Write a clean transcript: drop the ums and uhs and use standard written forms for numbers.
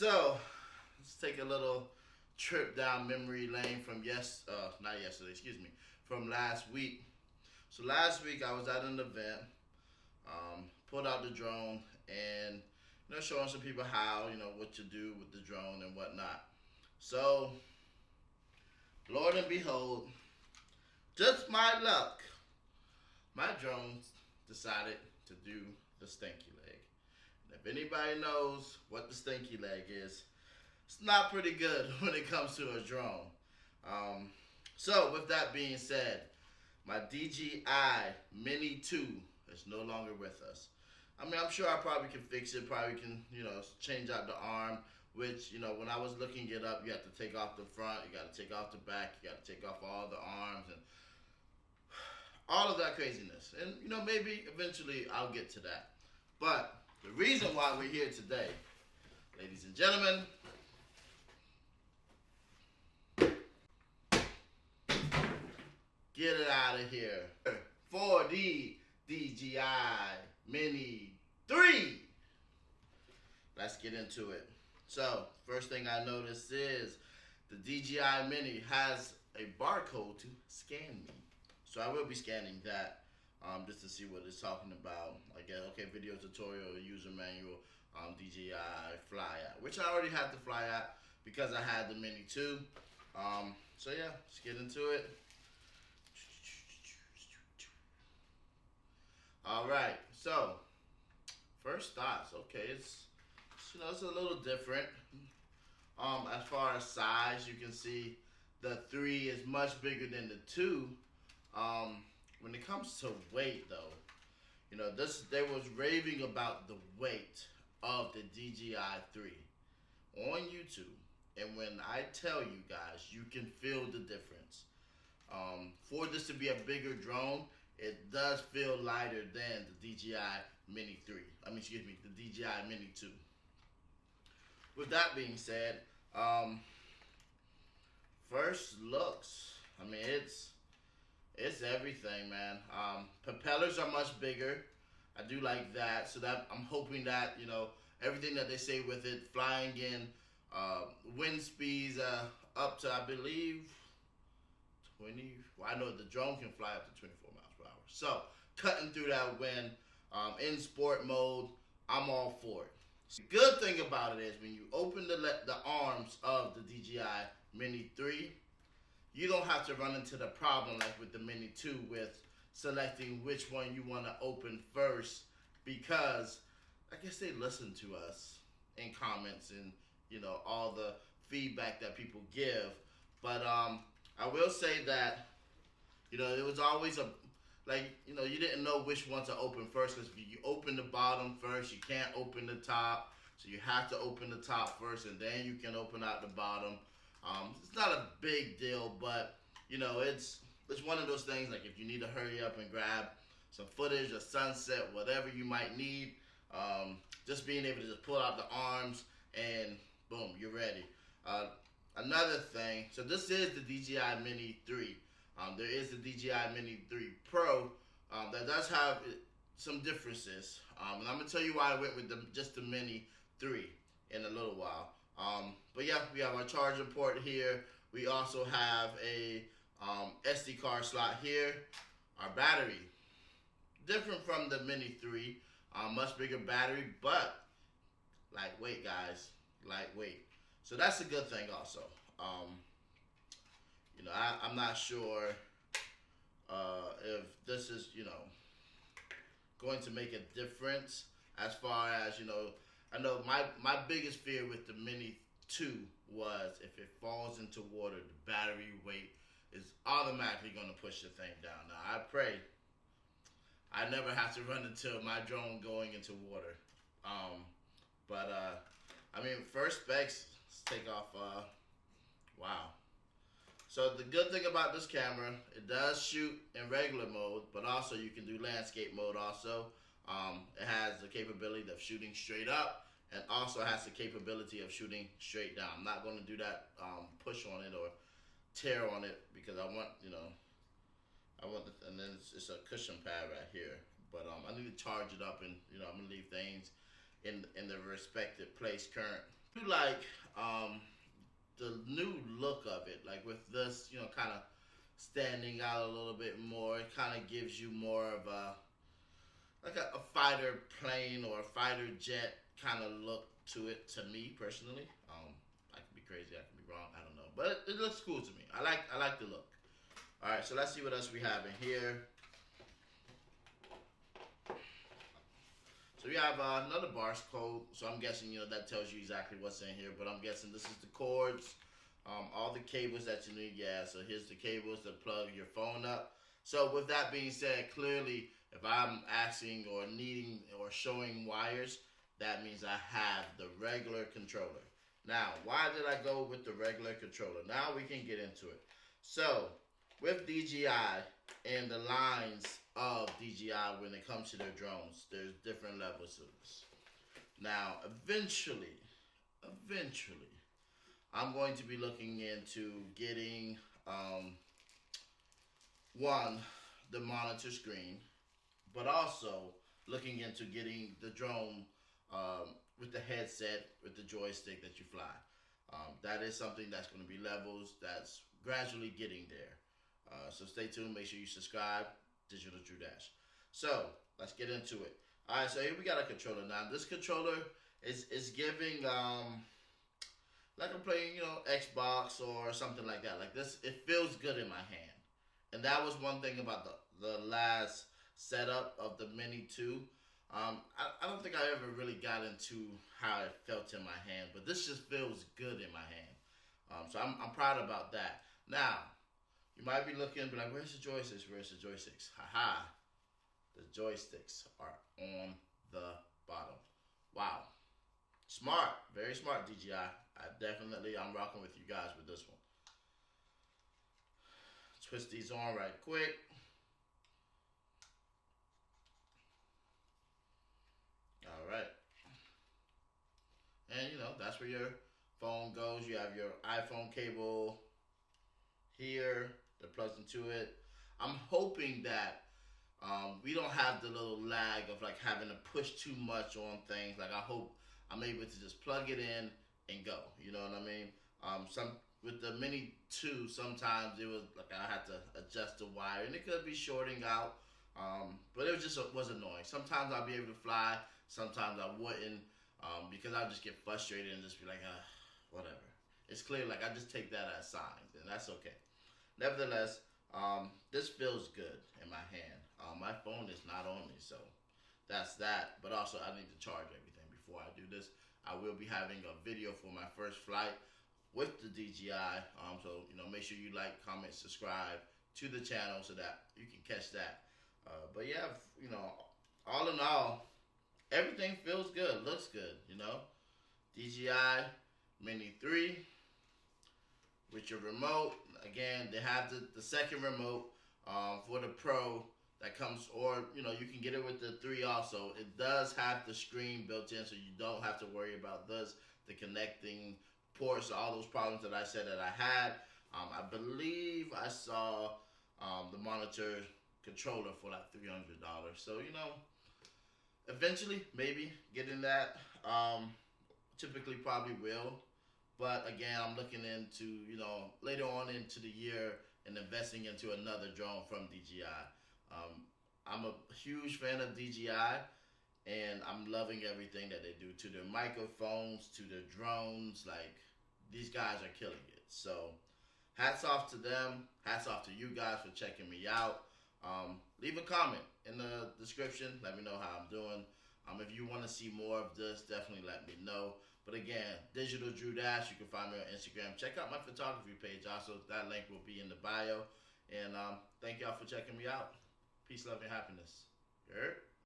So let's take a little trip down memory lane from not yesterday, excuse me, from last week. So last week I was at an event, pulled out the drone, and showing some people how what to do with the drone and whatnot. So Lord and behold, just my luck, my drone decided to do the stinky leg. And if anybody knows what the stinky leg is, it's not pretty good when it comes to a drone. So with that being said, my DJI MINI 2 is no longer with us. I mean, I'm sure I probably can fix it, probably can, change out the arm, which, when I was looking it up, you have to take off the front, you got to take off the back, you got to take off all the arms and all of that craziness. And, maybe eventually I'll get to that. But the reason why we're here today, ladies and gentlemen, get it out of here. For the DJI MINI 3. Let's get into it. So, first thing I noticed is the DJI Mini has a barcode to scan me. So I will be scanning that just to see what it's talking about. Again, okay, video tutorial, user manual, DJI fly app, which I already had the fly app because I had the Mini 2. So yeah, let's get into it. All right, so first thoughts. Okay, it's it's a little different. As far as size, you can see the 3 is much bigger than the 2. When it comes to weight, though, they was raving about the weight of the DJI 3 on YouTube, and when I tell you guys, you can feel the difference. For this to be a bigger drone, it does feel lighter than the DJI Mini 3. The DJI Mini 2. With that being said, first looks, it's everything, man. Propellers are much bigger. I do like that. So that I'm hoping that everything that they say with it, flying in wind speeds up to, I believe, 20. Well, I know the drone can fly up to 24 miles per hour. So cutting through that wind in sport mode, I'm all for it. The good thing about it is when you open the arms of the DJI Mini 3, you don't have to run into the problem like with the Mini 2 with selecting which one you want to open first, because I guess they listen to us in comments and all the feedback that people give. But I will say that it was always you didn't know which one to open first, because if you open the bottom first, you can't open the top. So you have to open the top first, and then you can open out the bottom. It's not a big deal, but it's one of those things, like if you need to hurry up and grab some footage, a sunset, whatever you might need, just being able to just pull out the arms and boom, you're ready. Another thing, so this is the DJI Mini 3. There is the DJI Mini 3 Pro that does have some differences, and I'm gonna tell you why I went with just the Mini 3 in a little while. But yeah, we have our charger port here. We also have a SD card slot here. Our battery, different from the Mini 3, much bigger battery, but lightweight, guys, lightweight. So that's a good thing also. I'm not sure if this is, going to make a difference as far as, I know my biggest fear with the Mini 2 was if it falls into water, the battery weight is automatically going to push the thing down. Now, I pray I never have to run into my drone going into water. First specs, let's take off, wow. So the good thing about this camera, it does shoot in regular mode, but also you can do landscape mode also. It has the capability of shooting straight up, and also has the capability of shooting straight down. I'm not going to do that push on it or tear on it, because I want, and then it's a cushion pad right here. But I need to charge it up, and I'm going to leave things in the respective place do like the new look of it, like with this, kind of standing out a little bit more. It kind of gives you more of a like a fighter plane or a fighter jet kind of look to it. To me personally, I could be crazy, I could be wrong, I don't know, but it looks cool to me. I like the look. All right, so let's see what else we have in here. So we have another barcode. So I'm guessing that tells you exactly what's in here. But I'm guessing this is the cords, all the cables that you need. Yeah. So here's the cables to plug your phone up. So with that being said, clearly, if I'm asking or needing or showing wires, that means I have the regular controller. Now, why did I go with the regular controller? Now we can get into it. So with DJI and the lines of DJI when it comes to their drones, there's different levels of this. Now, eventually, I'm going to be looking into getting one, the monitor screen, but also looking into getting the drone with the headset, with the joystick that you fly. That is something that's going to be levels that's gradually getting there. So stay tuned. Make sure you subscribe. Digital Drew Dash. So let's get into it. All right. So here we got a controller. Now this controller is giving like I'm playing Xbox or something like that. Like this, it feels good in my hand. And that was one thing about the last setup of the MINI 2. I don't think I ever really got into how it felt in my hand, but this just feels good in my hand. So I'm proud about that. Now, you might be looking, but like, where's the joysticks? Where's the joysticks? Haha. The joysticks are on the bottom. Wow. Smart. Very smart, DJI. I'm rocking with you guys with this one. Twist these on right quick. All right. And that's where your phone goes. You have your iPhone cable here that plugs into it. I'm hoping that we don't have the little lag of like having to push too much on things. Like I hope I'm able to just plug it in and go. You know what I mean? Some with the MINI 2, sometimes it was like I had to adjust the wire, and it could be shorting out. But it was annoying. Sometimes I'll be able to fly, sometimes I wouldn't, because I'll just get frustrated and just be like, whatever. It's clear, like I just take that as signs, and that's okay. Nevertheless, this feels good in my hand. My phone is not on me, so that's that. But also, I need to charge everything before I do this. I will be having a video for my first flight with the DJI. So make sure you like, comment, subscribe to the channel so that you can catch that. But yeah, all in all, everything feels good, looks good. DJI MINI 3 with your remote. Again, they have the second remote for the Pro that comes, or you can get it with the 3 also. It does have the screen built in, so you don't have to worry about the connecting ports, all those problems that I said that I had. I believe I saw the monitor controller for like $300. So eventually maybe getting that. Typically probably will. But again, I'm looking into, later on into the year and investing into another drone from DJI. I'm a huge fan of DJI, and I'm loving everything that they do, to their microphones, to their drones. Like, these guys are killing it. So hats off to them. Hats off to you guys for checking me out. Leave a comment in the description. Let me know how I'm doing. If you want to see more of this, definitely let me know. But again, Digital Drew Dash, you can find me on Instagram. Check out my photography page also. That link will be in the bio. And thank y'all for checking me out. Peace, love, and happiness. You heard?